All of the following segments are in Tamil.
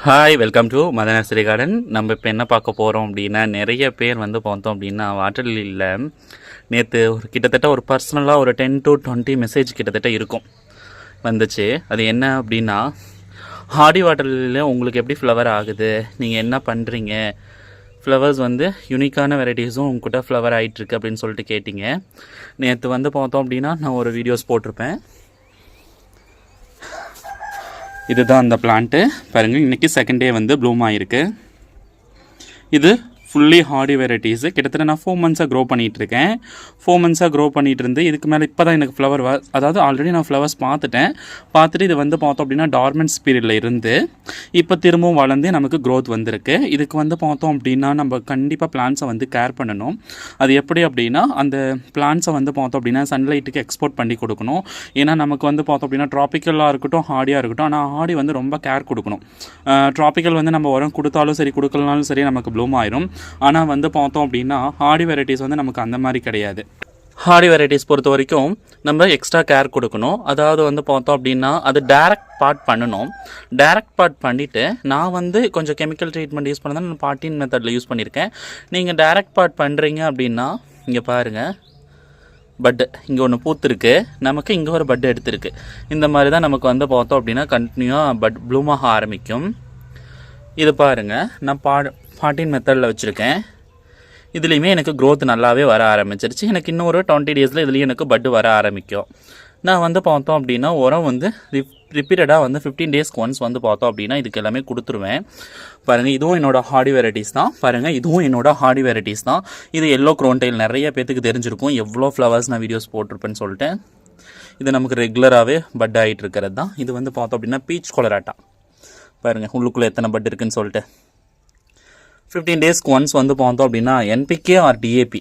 Hi, welcome to Madan nursery garden. நம்ம இப்போ என்ன பார்க்க போகிறோம் அப்படின்னா, நிறைய பேர் வந்து பார்த்தோம் அப்படின்னா வாட்டர் லில்லியில் நேற்று கிட்டத்தட்ட ஒரு பர்சனலாக ஒரு 10 to 20 மெசேஜ் கிட்டத்தட்ட இருக்கும் வந்துச்சு. அது என்ன அப்படின்னா, ஹார்டி வாட்டர் லில்லியில் உங்களுக்கு எப்படி ஃப்ளவர் ஆகுது, நீங்கள் என்ன பண்ணுறீங்க, ஃப்ளவர்ஸ் வந்து யூனிக்கான வெரைட்டிஸும் உங்கள்கிட்ட ஃப்ளவர் ஆகிட்டுருக்கு அப்படின்னு சொல்லிட்டு கேட்டிங்க. நேற்று வந்து பார்த்தோம் அப்படின்னா நான் ஒரு வீடியோஸ் போட்டிருப்பேன். இதுதான் அந்த பிளான்ட்டு பாருங்கள், இன்றைக்கி செகண்ட் டே வந்து ப்ளூம் ஆகிருக்கு. இது ஃபுல்லி ஹார்டி வெரைட்டிஸு. கிட்டத்தட்ட நான் 4 months க்ரோ பண்ணிகிட்ருக்கேன். 4 months க்ரோ பண்ணிகிட்டு இருந்து இதுக்கு மேலே இப்போ தான் எனக்கு ஃப்ளவர் அதாவது ஆல்ரெடி நான் ஃப்ளவர்ஸ் பார்த்துட்டு இது வந்து பார்த்தோம் அப்படின்னா டார்மென்ட் பீரியடில் இருந்து இப்போ திரும்பவும் வளர்ந்து நமக்கு க்ரோத் வந்திருக்கு. இதுக்கு வந்து பார்த்தோம் அப்படின்னா நம்ம கண்டிப்பாக பிளான்ஸை வந்து கேர் பண்ணணும். அது எப்படி அப்படின்னா, அந்த பிளான்ஸை வந்து பார்த்தோம் அப்படின்னா சன்லைட்டுக்கு எக்ஸ்போர்ட் பண்ணி கொடுக்கணும். ஏன்னா நமக்கு வந்து பார்த்தோம் அப்படின்னா ட்ராபிக்கலாக இருக்கட்டும், ஹார்டியாக இருக்கட்டும், ஆனால் ஹார்டி வந்து ரொம்ப கேர் கொடுக்கணும். ட்ராபிக்கல் வந்து நம்ம உரம் கொடுத்தாலும் சரி, கொடுக்கலனாலும் சரி நமக்கு ப்ளூம் ஆயிரும். ஆனால் வந்து பார்த்தோம் அப்படின்னா ஹார்டி வெரைட்டிஸ் வந்து நமக்கு அந்த மாதிரி கிடையாது. ஹார்டி வெரைட்டிஸ் பொறுத்த வரைக்கும் நம்ம எக்ஸ்ட்ரா கேர் கொடுக்கணும். அதாவது வந்து பார்த்தோம் அப்படின்னா அது டைரக்ட் பாட் பண்ணணும். டைரக்ட் பாட் பண்ணிவிட்டு நான் வந்து கொஞ்சம் கெமிக்கல் ட்ரீட்மெண்ட் யூஸ் பண்ணதான் நான் பாட்டின் மெத்தடில் யூஸ் பண்ணியிருக்கேன். நீங்கள் டைரக்ட் பாட் பண்ணுறீங்க அப்படின்னா இங்கே பாருங்கள், பட்டு இங்கே ஒன்று பூத்துருக்கு, நமக்கு இங்கே ஒரு பட்டு எடுத்துருக்கு. இந்த மாதிரி தான் நமக்கு வந்து பார்த்தோம் அப்படின்னா கண்டினியூவாக ப்ளூமாக ஆரம்பிக்கும். இது பாருங்கள், நான் பாட்டின் மெத்தடில் வச்சுருக்கேன். இதுலேயுமே எனக்கு க்ரோத் நல்லாவே வர ஆரம்பிச்சிருச்சு. எனக்கு இன்னும் ஒரு 20 daysல இதுலேயும் எனக்கு பட்டு வர ஆரம்பிக்கும். நான் வந்து பார்த்தோம் அப்படின்னா உரம் வந்து ரிப்பீட்டடாக வந்து 15 days ஒன்ஸ் வந்து பார்த்தோம் அப்படின்னா இதுக்கு எல்லாமே கொடுத்துருவேன். பாருங்கள், இதுவும் என்னோடய ஹார்டி வெரைட்டிஸ் தான். பாருங்கள், இதுவும் என்னோட ஹார்டி வெரைட்டிஸ் தான். இது எல்லோ க்ரோன்டைல் நிறைய பேத்துக்கு தெரிஞ்சிருக்கும் எவ்வளோ ஃப்ளவர்ஸ் நான் வீடியோஸ் போட்டிருப்பேன்னு சொல்லிட்டு. இது நமக்கு ரெகுலராகவே பட் ஆகிட்டு இருக்கிறது தான். இது வந்து பார்த்தோம் அப்படின்னா பீச் கொலராட்டா. பாருங்கள் உள்ளுக்குள்ளே எத்தனை பட் இருக்குன்னு சொல்லிட்டு. 15 days ஒன்ஸ் வந்து பார்த்தோம் அப்படின்னா NPK ஆர் DAP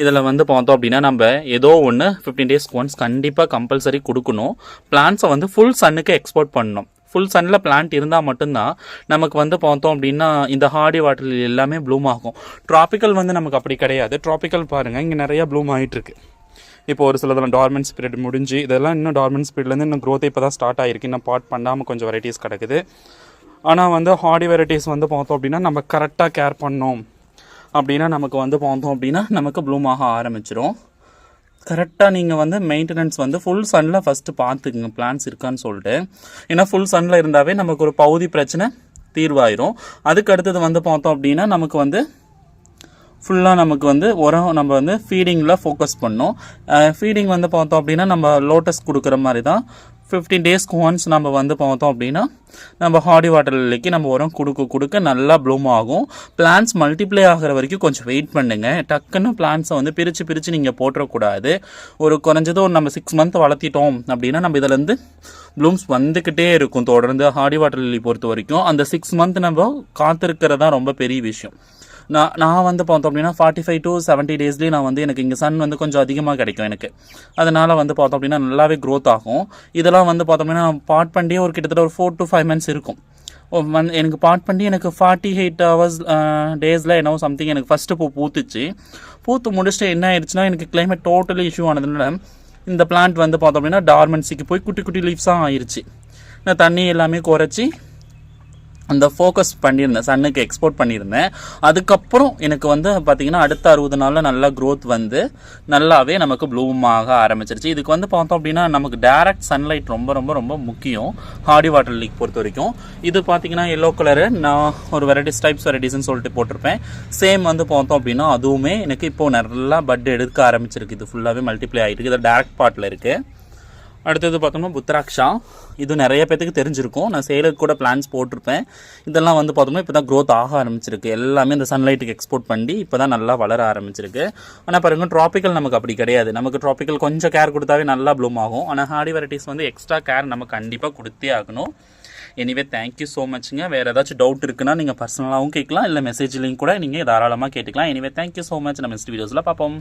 இதில் வந்து பார்த்தோம் அப்படின்னா நம்ம ஏதோ ஒன்று 15 days ஒன்ஸ் கண்டிப்பாக கம்பல்சரி கொடுக்கணும். பிளான்ஸை வந்து ஃபுல் சன்னுக்கு எக்ஸ்போர்ட் பண்ணணும். ஃபுல் சன்னில் பிளான்ட் இருந்தால் மட்டும்தான் நமக்கு வந்து பார்த்தோம் அப்படின்னா இந்த ஹார்டி வாட்டர் எல்லாமே ப்ளூம் ஆகும். ட்ராபிக்கல் வந்து நமக்கு அப்படி கிடையாது. ட்ராபிக்கல் பாருங்கள், இங்கே நிறையா ப்ளூம் ஆகிட்டுருக்கு. இப்போ ஒரு சிலதெல்லாம் டார்மென்ட் பீரியட் முடிஞ்சு, இதெல்லாம் இன்னும் டார்மென்ட் பீரியட்லேருந்து இன்னும் க்ரோத் இப்போ தான் ஸ்டார்ட் ஆகிருக்கு. இன்னும் பாட் பண்ணாமல் கொஞ்சம் வெரைட்டிஸ் கிடக்குது. ஆனால் வந்து ஹார்டி வெரைட்டிஸ் வந்து பார்த்தோம் அப்படின்னா நம்ம கரெக்டாக கேர் பண்ணோம் அப்படின்னா நமக்கு வந்து பார்த்தோம் அப்படின்னா நமக்கு ப்ளூம் ஆக ஆரம்பிச்சிடும். கரெக்டாக நீங்கள் வந்து மெயின்டெனன்ஸ் வந்து ஃபுல் சன்னில் ஃபஸ்ட்டு பார்த்துக்குங்க பிளான்ஸ் இருக்கான்னு சொல்லிட்டு. ஏன்னா ஃபுல் சன்னில் இருந்தாவே நமக்கு ஒரு பகுதி பிரச்சனை தீர்வாயிரும். அதுக்கு அடுத்தது வந்து பார்த்தோம் அப்படின்னா நமக்கு வந்து ஃபுல்லாக நமக்கு வந்து உரம் நம்ம வந்து ஃபீடிங்கில் ஃபோக்கஸ் பண்ணோம். ஃபீடிங் வந்து பார்த்தோம் அப்படின்னா நம்ம லோட்டஸ் கொடுக்குற மாதிரி தான் 15 days ஒன்ஸ் நம்ம வந்து பார்த்தோம் அப்படின்னா நம்ம ஹார்டி வாட்டர் லில்லிக்கு நம்ம உரம் கொடுக்க நல்லா ப்ளூம் ஆகும். பிளான்ஸ் மல்டிப்ளை ஆகிற வரைக்கும் கொஞ்சம் வெயிட் பண்ணுங்கள். டக்குன்னு பிளான்ஸை வந்து பிரித்து நீங்கள் போட்டுறக்கூடாது. ஒரு குறைஞ்சது ஒரு நம்ம 6 months வளர்த்திட்டோம் அப்படின்னா நம்ம இதிலேருந்து ப்ளூம்ஸ் வந்துக்கிட்டே இருக்கும் தொடர்ந்து. ஹார்டி வாட்டர் லில்லி பொறுத்த வரைக்கும் அந்த 6 months நம்ம காத்திருக்கிறதா ரொம்ப பெரிய விஷயம். நான் வந்து பார்த்தோம் அப்படின்னா 45 to 70 daysலேயே நான் வந்து எனக்கு இங்கே சன் வந்து கொஞ்சம் அதிகமாக கிடைக்கும் எனக்கு. அதனால் வந்து பார்த்தோம் அப்படின்னா நல்லாவே க்ரோத் ஆகும். இதெல்லாம் வந்து பார்த்தோம் அப்படின்னா நான் பாட் பண்ணியே ஒரு கிட்டத்தட்ட ஒரு 4 to 5 months இருக்கும். எனக்கு பாட் பண்ணி எனக்கு 48 hours டேஸில் என்னவோ சம்திங் எனக்கு ஃபஸ்ட்டு பூத்து முடிச்சுட்டு என்ன ஆயிடுச்சுன்னா எனக்கு கிளைமேட் டோட்டலி இஷ்யூ ஆனதுனால இந்த பிளான்ட் வந்து பார்த்தோம் அப்படின்னா டார்மென்சிக்கு போய் குட்டி குட்டி லீவ்ஸாக ஆயிடுச்சு. நான் தண்ணி எல்லாமே குறைச்சி அந்த ஃபோக்கஸ் பண்ணியிருந்தேன், சன்னுக்கு எக்ஸ்போர்ட் பண்ணியிருந்தேன். அதுக்கப்புறம் எனக்கு வந்து பார்த்திங்கன்னா அடுத்த 60 நாளில் நல்லா க்ரோத் வந்து நல்லாவே நமக்கு ப்ளூம் ஆக ஆரம்பிச்சிருச்சு. இதுக்கு வந்து பார்த்தோம் அப்படின்னா நமக்கு டைரக்ட் சன்லைட் ரொம்ப ரொம்ப ரொம்ப முக்கியம் ஹார்டி வாட்டர் லில்லி பொறுத்த வரைக்கும். இது பார்த்திங்கன்னா எல்லோ கலரு நான் ஒரு டைப்ஸ் வெரைட்டிஸ்ன்னு சொல்லிட்டு போட்டிருப்பேன். சேம் வந்து பார்த்தோம் அப்படின்னா அதுவுமே எனக்கு இப்போது நல்லா பட் எடுக்க ஆரம்பிச்சிருக்கு. இது ஃபுல்லாகவே மல்டிப்ளை ஆகிட்டு இது டைரக்ட் பாட்டில் இருக்குது. அடுத்தது பார்த்தோம்னா புத்ராக்ஷா. இது நிறைய பேத்துக்கு தெரிஞ்சிருக்கும். நான் சேலுக்கு கூட பிளான்ஸ் போட்டிருப்பேன். இதெல்லாம் வந்து பார்த்தோம்னா இப்போ தான் க்ரோத் ஆக ஆரம்பிச்சிருக்கு. எல்லாமே இந்த சன்லைட்டுக்கு எக்ஸ்போர்ட் பண்ணி இப்போ தான் நல்லா வளர ஆரம்பிச்சிருக்கு. ஆனால் பாருங்கள், ட்ராபிக்கல் நமக்கு அப்படி கிடையாது. நமக்கு ட்ராபிக்கல் கொஞ்சம் கேர் கொடுத்தாவே நல்லா ப்ளூம் ஆகும். ஆனால் ஹார்டி வெரைட்டிஸ் வந்து எக்ஸ்ட்ரா கேர் நம்ம கண்டிப்பாக கொடுத்தே ஆகணும். எனிவே தேங்க்யூ ஸோ மச்ங்க. வேறு ஏதாச்சும் டவுட் இருக்குன்னா நீங்கள் பர்சனலாகவும் கேட்கலாம், இல்லை மெசேஜ்லேயும் கூட நீங்கள் தாராளமாக கேட்டுக்கலாம். Anyway thank you so much. நம்ம நெக்ஸ்ட் வீடியோஸில் பார்ப்போம்.